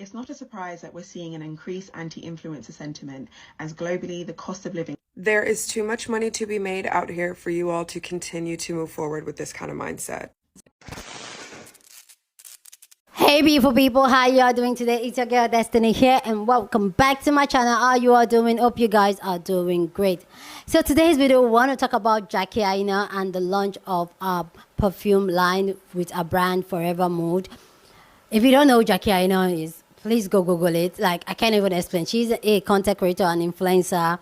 It's not a surprise that we're seeing an increased anti-influencer sentiment as globally the cost of living. There is too much money to be made out here for you all to continue to move forward with this kind of mindset. Hey beautiful people, how you all doing today? It's your girl Destiny here and welcome back to my channel. How you all doing? Hope you guys are doing great. So today's video, we want to talk about Jackie Aina and the launch of a perfume line with a brand Forever Mood. If you don't know who Jackie Aina is, please go Google it. Like, I can't even explain. She's a content creator and influencer,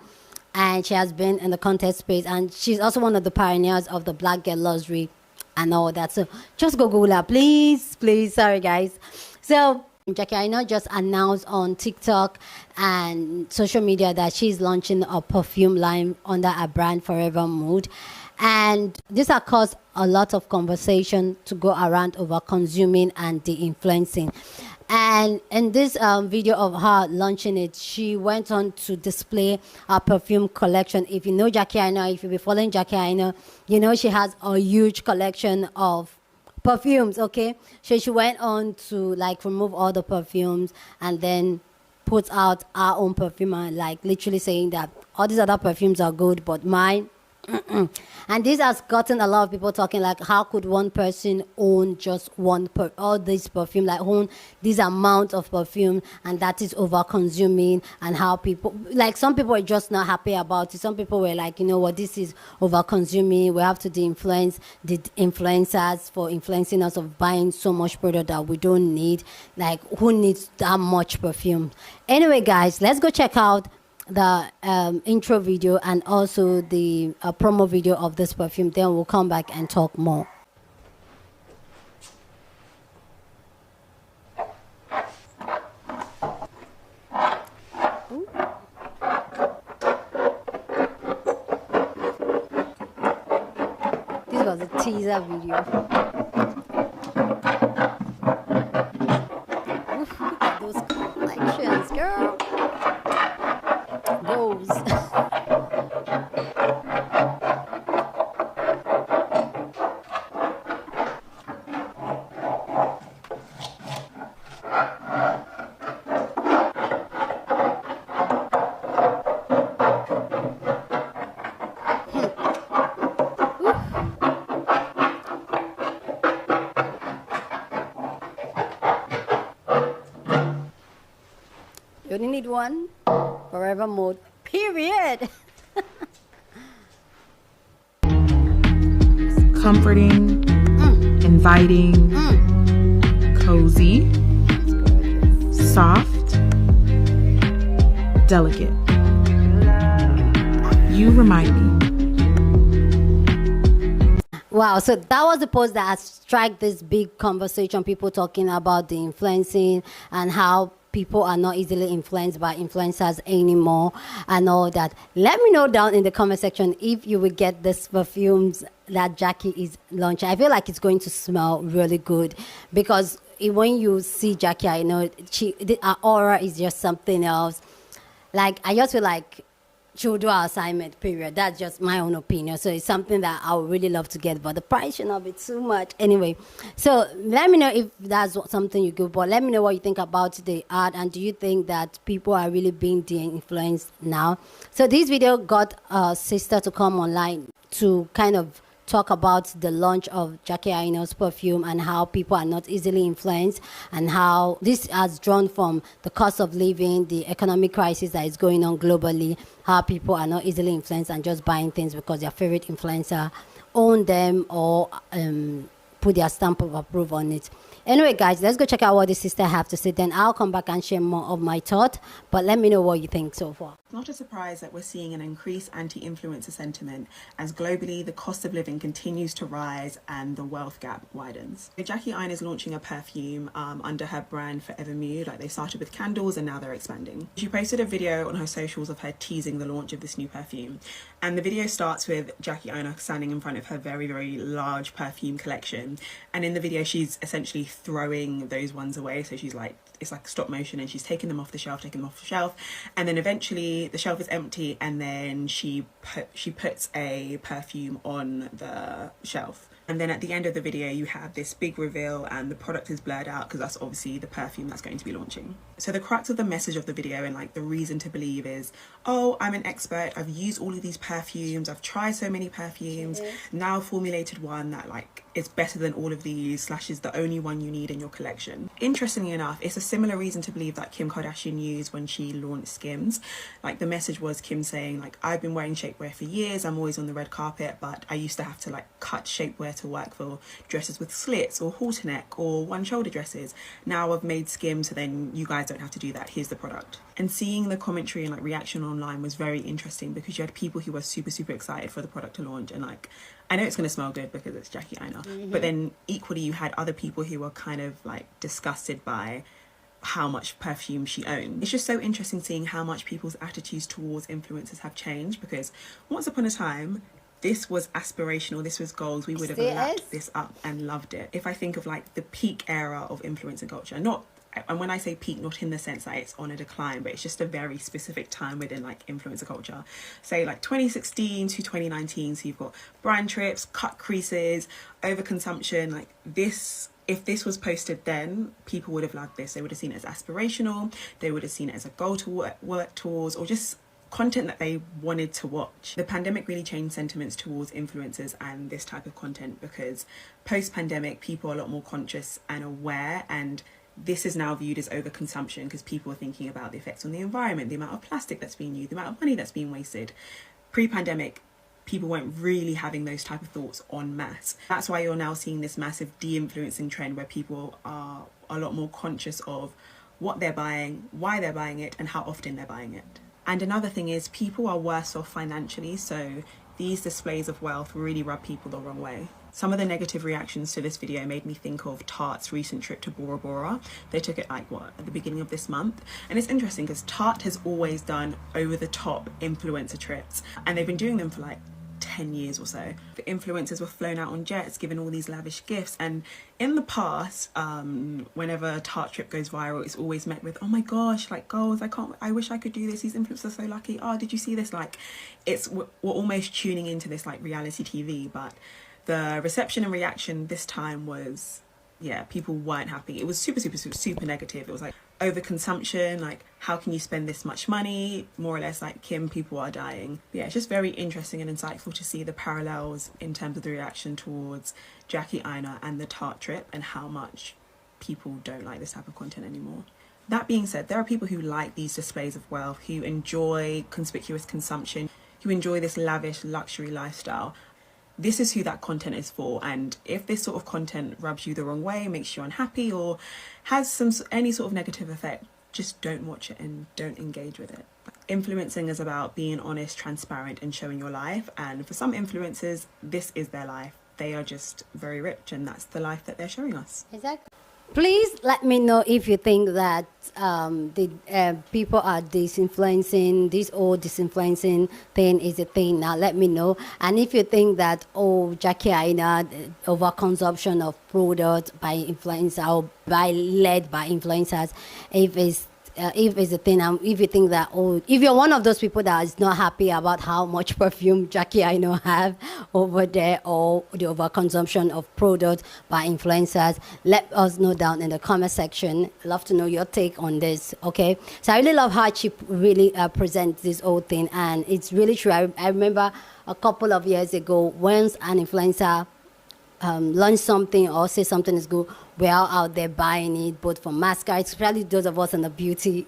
and she has been in the content space, and she's also one of the pioneers of the Black Girl Luxury and all that. So just go Google her, please. Sorry guys. So Jackie Aina just announced on TikTok and social media that she's launching a perfume line under a brand Forever Mood, and this has caused a lot of conversation to go around over consuming and de-influencing. And in this video of her launching it, she went on to display her perfume collection. If you know Jackie Aina, if you've been following Jackie Aina, you know she has a huge collection of perfumes, okay? So she went on to like remove all the perfumes and then put out her own perfume, and like literally saying that all these other perfumes are good, but mine, and this has gotten a lot of people talking like, how could one person own just all this perfume, like own this amount of perfume, and that is over consuming, and how people, like some people are just not happy about it. Some people were like, you know what, this is over consuming, we have to de-influence the influencers for influencing us of buying so much product that we don't need. Like, who needs that much perfume? Anyway guys, let's go check out the intro video and also the promo video of this perfume. Then we'll come back and talk more. Ooh. This was a teaser video. Oof, look at those collections, girl. Goes. You only need one. Forever Mood. Period. Comforting, inviting, cozy, soft, delicate. You remind me. Wow, so that was the post that has struck this big conversation, people talking about the influencing and how people are not easily influenced by influencers anymore and all that. Let me know down in the comment section if you will get this perfumes that Jackie is launching. I feel like it's going to smell really good because when you see Jackie, I know her aura is just something else. Like, I just feel like she will do our assignment, period. That's just my own opinion. So it's something that I would really love to get, but the price should not be too much. Anyway, so let me know if that's something you go, but let me know what you think about the ad, and do you think that people are really being de-influenced now? So this video got a sister to come online to kind of talk about the launch of Jackie Aina's perfume and how people are not easily influenced, and how this has drawn from the cost of living, the economic crisis that is going on globally, how people are not easily influenced and just buying things because their favorite influencer own them or put their stamp of approval on it. Anyway guys, let's go check out what the sister have to say, then I'll come back and share more of my thought, but let me know what you think so far. It's not a surprise that we're seeing an increased anti-influencer sentiment as globally the cost of living continues to rise and the wealth gap widens. Jackie Aina is launching a perfume under her brand Forever Mood. Like, they started with candles and now they're expanding. She posted a video on her socials of her teasing the launch of this new perfume, and the video starts with Jackie Aina standing in front of her very, very large perfume collection, and in the video she's essentially throwing those ones away. So she's like, it's like stop motion, and she's taking them off the shelf, and then eventually the shelf is empty, and then she puts a perfume on the shelf. And then at the end of the video, you have this big reveal and the product is blurred out because that's obviously the perfume that's going to be launching. So the crux of the message of the video and like the reason to believe is, oh, I'm an expert. I've used all of these perfumes. I've tried so many perfumes. Now formulated one that like is better than all of these / is the only one you need in your collection. Interestingly enough, it's a similar reason to believe that Kim Kardashian used when she launched Skims. Like the message was Kim saying like, I've been wearing shapewear for years. I'm always on the red carpet, but I used to have to like cut shapewear to work for dresses with slits or halter neck or one shoulder dresses. Now I've made Skims, so then you guys don't have to do that. Here's the product. And seeing the commentary and like reaction online was very interesting because you had people who were super excited for the product to launch, and like, I know it's going to smell good because it's Jackie Aina, but then equally you had other people who were kind of like disgusted by how much perfume she owned. It's just so interesting seeing how much people's attitudes towards influencers have changed, because once upon a time this was aspirational, this was goals, we would have lapped this up and loved it. If I think of like the peak era of influencer culture, and when I say peak, not in the sense that it's on a decline, but it's just a very specific time within like influencer culture, say like 2016 to 2019. So you've got brand trips, cut creases, overconsumption. Like this, if this was posted then, people would have loved this. They would have seen it as aspirational, they would have seen it as a goal to work towards, or just content that they wanted to watch. The pandemic really changed sentiments towards influencers and this type of content, because post-pandemic people are a lot more conscious and aware, and this is now viewed as overconsumption because people are thinking about the effects on the environment, the amount of plastic that's being used, the amount of money that's being wasted. Pre-pandemic, people weren't really having those type of thoughts en masse. That's why you're now seeing this massive de-influencing trend where people are a lot more conscious of what they're buying, why they're buying it, and how often they're buying it. And another thing is people are worse off financially, so these displays of wealth really rub people the wrong way. Some of the negative reactions to this video made me think of Tarte's recent trip to Bora Bora. They took it like at the beginning of this month. And it's interesting because Tarte has always done over the top influencer trips, and they've been doing them for like 10 years or so. The influencers were flown out on jets, given all these lavish gifts, and in the past, whenever a Tarte trip goes viral, it's always met with, oh my gosh, like goals, I wish I could do this, these influencers are so lucky, oh did you see this? Like we're almost tuning into this like reality TV. But the reception and reaction this time was, yeah, people weren't happy. It was super negative. It was like overconsumption, like how can you spend this much money, more or less like Kim, people are dying. But yeah, it's just very interesting and insightful to see the parallels in terms of the reaction towards Jackie Aina and the Tarte trip, and how much people don't like this type of content anymore. That being said, there are people who like these displays of wealth, who enjoy conspicuous consumption, who enjoy this lavish luxury lifestyle. This is who that content is for, and if this sort of content rubs you the wrong way, makes you unhappy, or has any sort of negative effect, just don't watch it and don't engage with it. Influencing is about being honest, transparent, and showing your life, and for some influencers, this is their life. They are just very rich, and that's the life that they're showing us. Exactly. Please let me know if you think that the people are disinfluencing, this whole disinfluencing thing is a thing now. Let me know. And if you think that, oh, Jackie Aina, overconsumption of products by influencers or led by influencers, if it's a thing, if you think that, oh, if you're one of those people that is not happy about how much perfume Jackie Aina have over there, or the overconsumption of products by influencers, let us know down in the comment section. Love to know your take on this. Okay, so I really love how she really presents this whole thing, and it's really true. I remember a couple of years ago, once an influencer launch something or say something is good, we're all out there buying it, both for mascara, especially those of us in the beauty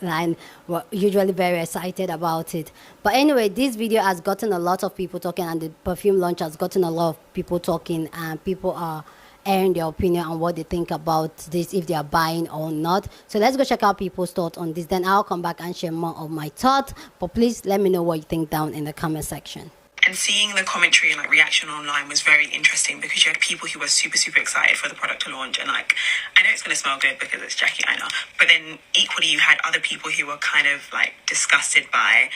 line, we're usually very excited about it. But anyway, this video has gotten a lot of people talking, and the perfume launch has gotten a lot of people talking, and people are airing their opinion on what they think about this, if they are buying or not. So let's go check out people's thoughts on this, then I'll come back and share more of my thoughts. But please let me know what you think down in the comment section. And seeing the commentary and like reaction online was very interesting, because you had people who were super excited for the product to launch, and like, I know it's going to smell good because it's Jackie Aina, but then equally you had other people who were kind of like disgusted by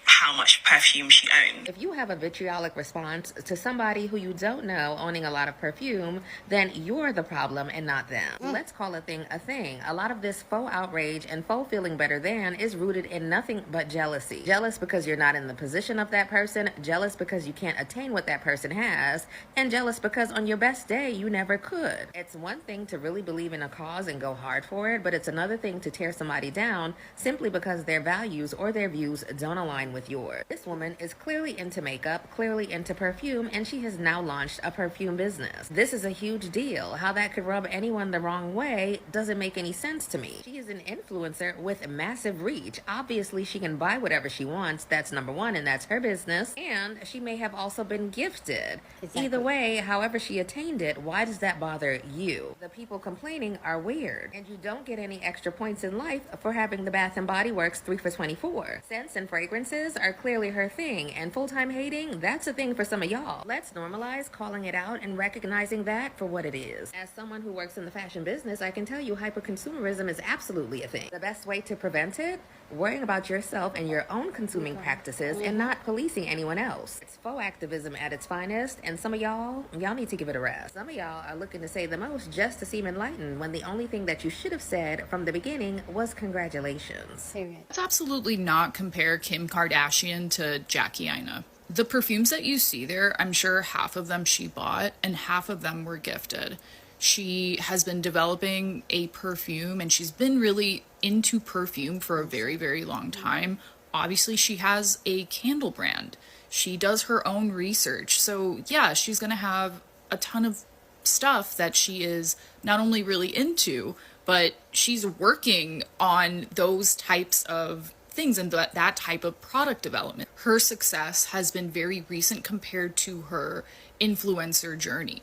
how much perfume she owned. If you have a vitriolic response to somebody who you don't know owning a lot of perfume, then you're the problem and not them. Let's call a thing a thing. A lot of this faux outrage and faux feeling better than is rooted in nothing but jealousy. Jealous because you're not in the position of that person, jealous because you can't attain what that person has, and jealous because on your best day you never could. It's one thing to really believe in a cause and go hard for it, but it's another thing to tear somebody down simply because their values or their views don't align with yours. This woman is clearly into makeup, clearly into perfume, and she has now launched a perfume business. This is a huge deal. How that could rub anyone the wrong way doesn't make any sense to me. She is an influencer with massive reach. Obviously, she can buy whatever she wants. That's number one, and that's her business. And she may have also been gifted. Exactly. Either way, however she attained it, why does that bother you? The people complaining are weird, and you don't get any extra points in life for having the Bath & Body Works 3 for $24. Scents and fragrances are clearly her thing, and full-time hating, that's a thing for some of y'all. Let's normalize calling it out and recognizing that for what it is. As someone who works in the fashion business, I can tell you hyperconsumerism is absolutely a thing. The best way to prevent it? Worrying about yourself and your own consuming practices and not policing anyone else. It's faux activism at its finest, and some of y'all need to give it a rest. Some of y'all are looking to say the most just to seem enlightened when the only thing that you should have said from the beginning was congratulations. Period. Let's absolutely not compare Kim Kardashian to Jackie Aina. The perfumes that you see there, I'm sure half of them she bought and half of them were gifted. She has been developing a perfume and she's been really into perfume for a very, very long time. Obviously, she has a candle brand. She does her own research. So yeah, she's going to have a ton of stuff that she is not only really into, but she's working on those types of things and that type of product development. Her success has been very recent compared to her influencer journey.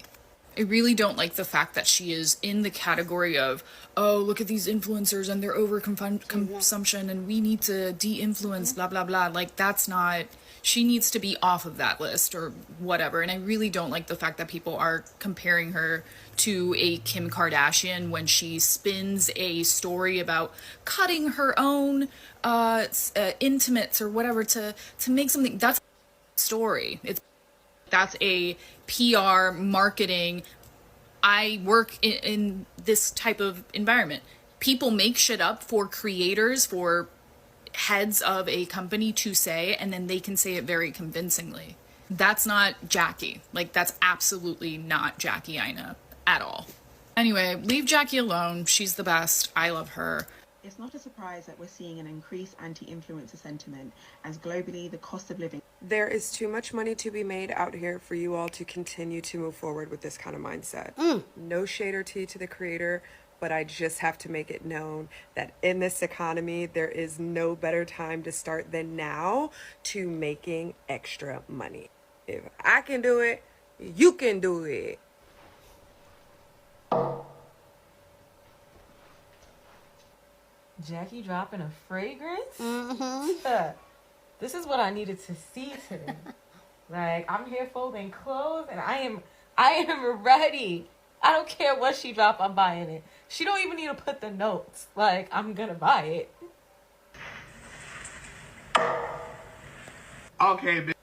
I really don't like the fact that she is in the category of, oh, look at these influencers and their overconsumption and we need to de-influence, blah, blah, blah. Like, that's not, she needs to be off of that list or whatever. And I really don't like the fact that people are comparing her to a Kim Kardashian when she spins a story about cutting her own intimates or whatever to make something. That's a story. That's a PR marketing. I work in this type of environment. People make shit up for creators, for heads of a company to say, and then they can say it very convincingly. That's not Jackie. Like, that's absolutely not Jackie Aina at all. Anyway, leave Jackie alone. She's the best. I love her. It's not a surprise that we're seeing an increased anti-influencer sentiment as globally the cost of living. There is too much money to be made out here for you all to continue to move forward with this kind of mindset. No shade or tea to the creator, but I just have to make it known that in this economy, there is no better time to start than now to making extra money. If I can do it, you can do it. Jackie dropping a fragrance? This is what I needed to see today. Like, I'm here folding clothes and I am ready. I don't care what she drop, I'm buying it. She don't even need to put the notes. Like, I'm gonna buy it. Okay, bitch.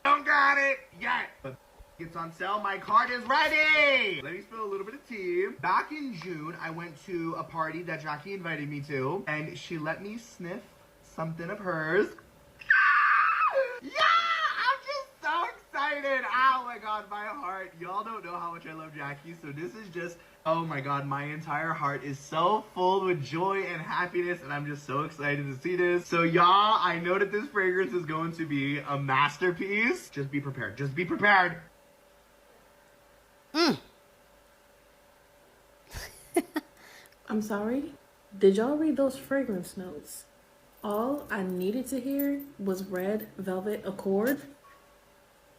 Don't got it yet. But it's on sale. My card is ready. Let me spill a little bit of tea. Back in June, I went to a party that Jackie invited me to, and she let me sniff something of hers. Yeah! I'm just so excited. Oh my god, my heart. Y'all don't know how much I love Jackie, so this is just, oh my god, my entire heart is so full with joy and happiness, and I'm just so excited to see this. So y'all, I know that this fragrance is going to be a masterpiece. Just be prepared. Just be prepared. I'm sorry? Did y'all read those fragrance notes? All I needed to hear was Red Velvet Accord.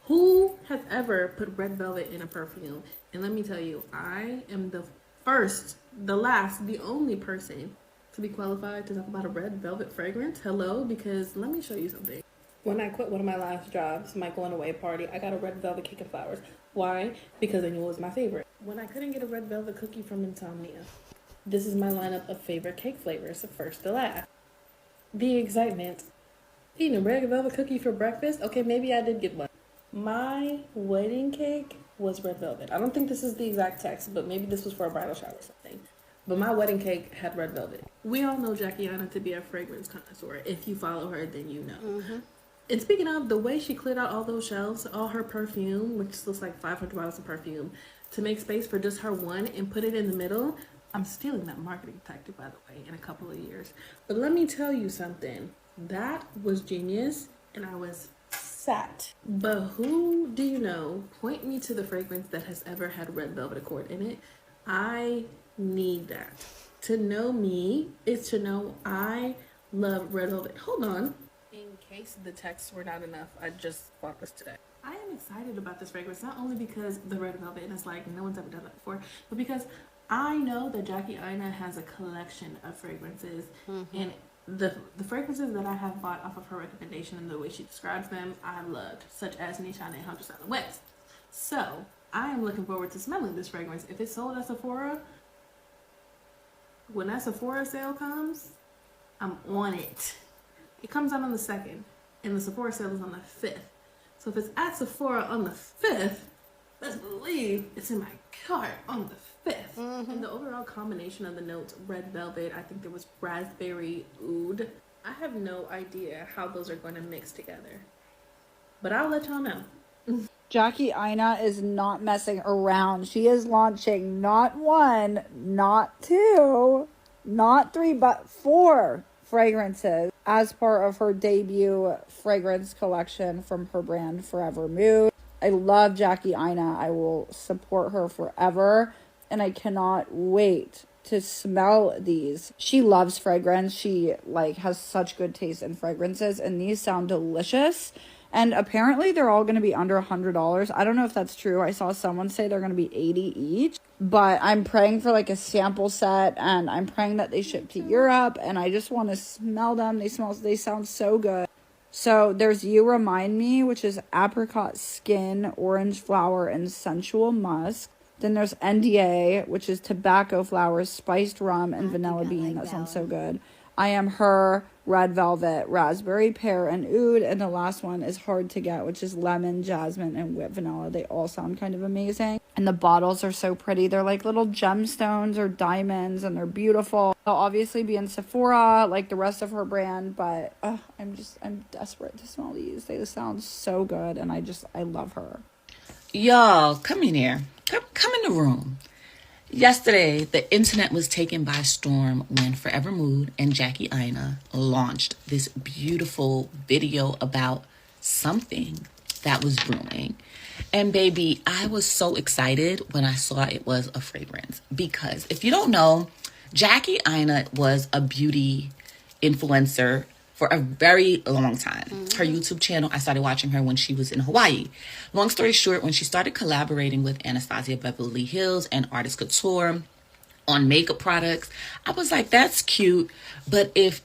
Who has ever put red velvet in a perfume? And let me tell you, I am the first, the last, the only person to be qualified to talk about a red velvet fragrance. Hello, because let me show you something. When I quit one of my last jobs, my going away party, I got a red velvet cake and flowers. Why? Because I knew it was my favorite. When I couldn't get a red velvet cookie from Insomnia, this is my lineup of favorite cake flavors, first to last. The excitement Eating a red velvet cookie for breakfast? Okay, maybe I did get one. My wedding cake was red velvet. I don't think this is the exact text, but maybe this was for a bridal shower or something. But my wedding cake had red velvet. We all know Jackie Aina to be a fragrance connoisseur. If you follow her, then you know. And speaking of, the way she cleared out all those shelves, all her perfume, which looks like 500 bottles of perfume, to make space for just her one and put it in the middle. I'm stealing that marketing tactic, by the way, in a couple of years. But let me tell you something. That was genius, and I was sat. But who do you know? Point me to the fragrance that has ever had red velvet accord in it. I need that. To know me is to know I love red velvet. Hold on. In case the texts were not enough, I just bought this today. I am excited about this fragrance, not only because the red velvet, and it's like no one's ever done that before, but because I know that Jackie Aina has a collection of fragrances, and the fragrances that I have bought off of her recommendation and the way she describes them, I loved, such as Nishane 100 West. So I am looking forward to smelling this fragrance. If it's sold at Sephora, when that Sephora sale comes, I'm on it. It comes out on the 2nd, and the Sephora sale is on the 5th. So if it's at Sephora on the 5th, best believe it's in my cart on the 5th. And the overall combination of the notes, red velvet, I think there was raspberry oud. I have no idea how those are going to mix together, but I'll let y'all know. Jackie Aina is not messing around. She is launching not 1, not 2, not 3, but 4 fragrances as part of her debut fragrance collection from her brand Forever Mood. I love Jackie Aina. I will support her forever, and I cannot wait to smell these. She loves fragrance. She has such good taste in fragrances, and these sound delicious. And apparently they're all going to be under $100. I don't know if that's true. I saw someone say they're going to be $80 each. But I'm praying for a sample set, and I'm praying that they ship to Europe, and I just want to smell them. They sound so good. So there's You Remind Me, which is apricot skin, orange flower, and sensual musk. Then there's NDA, which is tobacco flowers, spiced rum, and vanilla bean. That sounds so good. I Am Her, red velvet, raspberry, pear, and oud. And the last one is Hard to Get, which is lemon, jasmine, and whipped vanilla. They all sound kind of amazing. And the bottles are so pretty. They're like little gemstones or diamonds, and they're beautiful. They'll obviously be in Sephora like the rest of her brand, but I'm desperate to smell these. They sound so good, and I love her. Y'all, come in here. Come in the room. Yesterday, the internet was taken by storm when Forever Mood and Jackie Aina launched this beautiful video about something that was brewing. And baby, I was so excited when I saw it was a fragrance. Because if you don't know, Jackie Aina was a beauty influencer for a very long time. Her YouTube channel, I started watching her when she was in Hawaii. Long story short, when she started collaborating with Anastasia Beverly Hills and Artist Couture on makeup products, I was like, that's cute. But if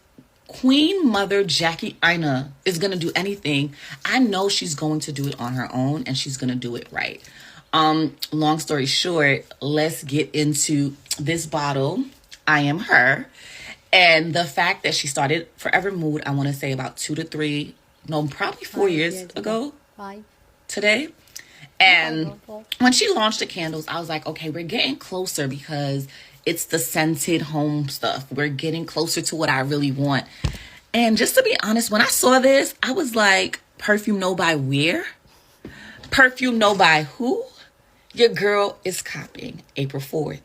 Queen Mother Jackie Aina is going to do anything, I know she's going to do it on her own, and she's going to do it right. Long story short, let's get into this bottle, I Am Her. And the fact that she started Forever Mood, I want to say about 2 to 3, no, probably 4 years ago. 5. Today. And when she launched the candles, I was like, okay, we're getting closer because it's the scented home stuff. We're getting closer to what I really want. And just to be honest, when I saw this, I was like, perfume no by where? Perfume no by who? Your girl is copying April 4th,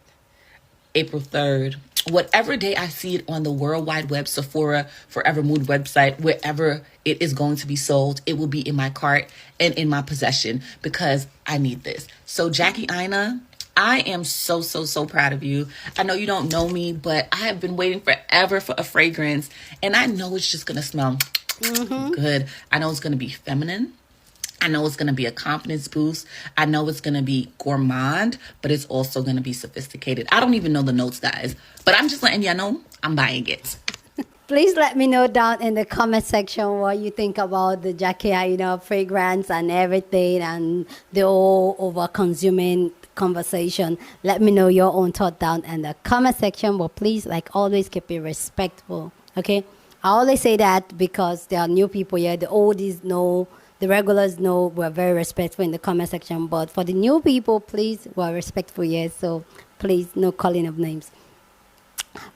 April 3rd. Whatever day I see it on the World Wide Web, Sephora, Forever Mood website, wherever it is going to be sold, it will be in my cart and in my possession because I need this. So Jackie Aina, I am so proud of you. I know you don't know me, but I have been waiting forever for a fragrance, and I know it's just going to smell good. I know it's going to be feminine. I know it's going to be a confidence boost. I know it's going to be gourmand, but it's also going to be sophisticated. I don't even know the notes, guys, but I'm just letting y'all know I'm buying it. Please let me know down in the comment section what you think about the Jackie Aina fragrance and everything and the whole over-consuming conversation. Let me know your own thought down in the comment section, but please, like always, keep it respectful, okay? I always say that because there are new people here. The oldies know, the regulars know we're very respectful in the comment section. But for the new people, please, we're respectful here. So please, no calling of names.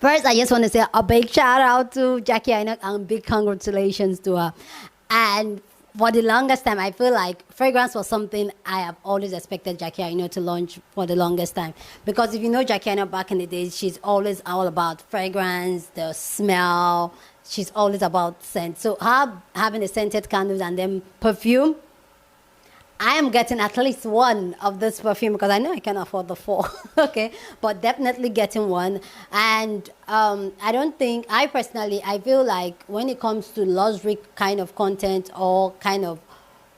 First, I just want to say a big shout out to Jackie Aina and big congratulations to her. And for the longest time, I feel like fragrance was something I have always expected Jackie Aina to launch for the longest time. Because if you know Jackie Aina back in the days, she's always all about fragrance, the smell. She's always about scent. So her having the scented candles and then perfume, I am getting at least one of this perfume because I know I can afford the 4, okay? But definitely getting one. And I personally feel like when it comes to luxury kind of content or kind of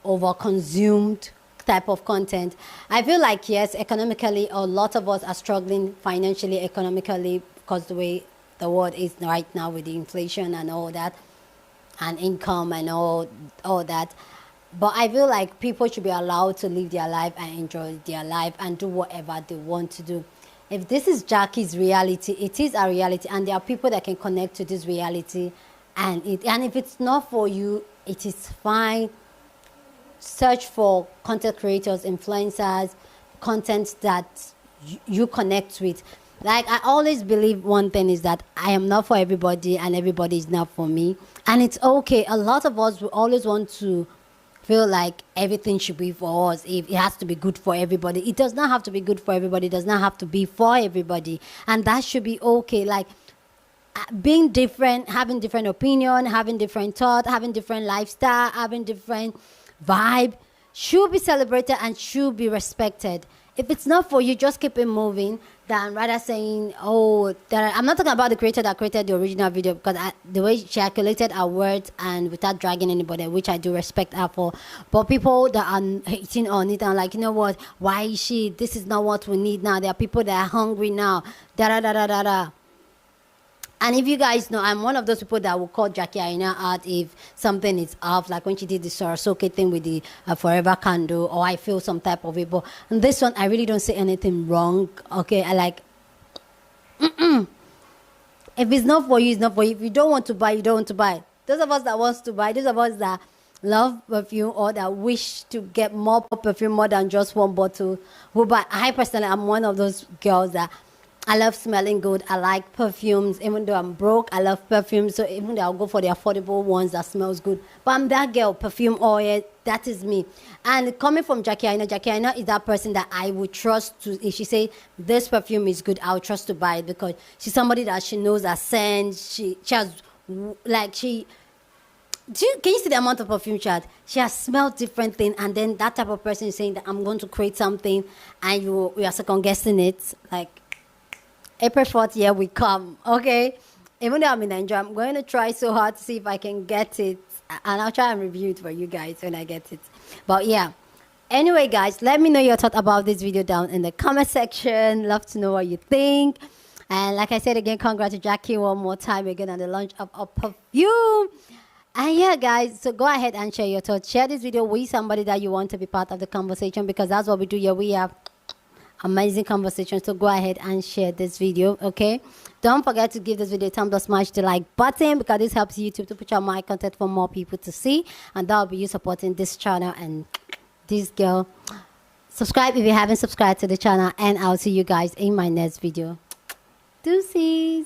overconsumed type of content, I feel like, yes, economically, a lot of us are struggling financially, economically, because the way the world is right now with the inflation and all that, and income and all that. But I feel like people should be allowed to live their life and enjoy their life and do whatever they want to do. If this is Jackie's reality, it is a reality, and there are people that can connect to this reality. And if it's not for you, it is fine. Search for content creators, influencers, content that you connect with. Like, I always believe one thing is that I am not for everybody and everybody is not for me. And it's okay. A lot of us will always want to feel like everything should be for us. If it has to be good for everybody, it does not have to be good for everybody. It does not have to be for everybody, and that should be okay. Like, being different, having different opinion, having different thought, having different lifestyle, having different vibe should be celebrated and should be respected. If it's not for you, just keep it moving than rather saying, I'm not talking about the creator that created the original video, because the way she calculated her words and without dragging anybody, which I do respect her for. But people that are hating on it and like, you know what, why is she? This is not what we need now. There are people that are hungry now. Da-da-da-da-da-da. And if you guys know, I'm one of those people that will call Jackie Aina out if something is off, like when she did the Sorosuke thing with the Forever Candle, or I feel some type of it. But on this one, I really don't say anything wrong. Okay, I like, if it's not for you, it's not for you. If you don't want to buy, you don't want to buy. Those of us that wants to buy, those of us that love perfume or that wish to get more perfume, more than just one bottle, will buy. I personally, I'm one of those girls that I love smelling good. I like perfumes. Even though I'm broke, I love perfumes. So even though I'll go for the affordable ones that smells good. But I'm that girl, perfume oil. That is me. And coming from Jackie Aina is that person that I would trust to. If she say this perfume is good, I'll trust to buy it, because she's somebody that she knows her scent. She has, like, can you see the amount of perfume she has? She has smelled different things, and then that type of person is saying that I'm going to create something, and you are second guessing it. Like, April 4th, here we come, okay? Even though I'm in Nigeria, I'm going to try so hard to see if I can get it. And I'll try and review it for you guys when I get it. But yeah. Anyway, guys, let me know your thought about this video down in the comment section. Love to know what you think. And like I said again, congrats to Jackie one more time again on the launch of a perfume. And yeah, guys, so go ahead and share your thoughts. Share this video with somebody that you want to be part of the conversation, because that's what we do here. We have amazing conversation. So go ahead and share this video, okay? Don't forget to give this video a thumbs up, smash the like button, because this helps YouTube to put out my content for more people to see, and that will be you supporting this channel and this girl. Subscribe if you haven't subscribed to the channel, and I'll see you guys in my next video. Deuces.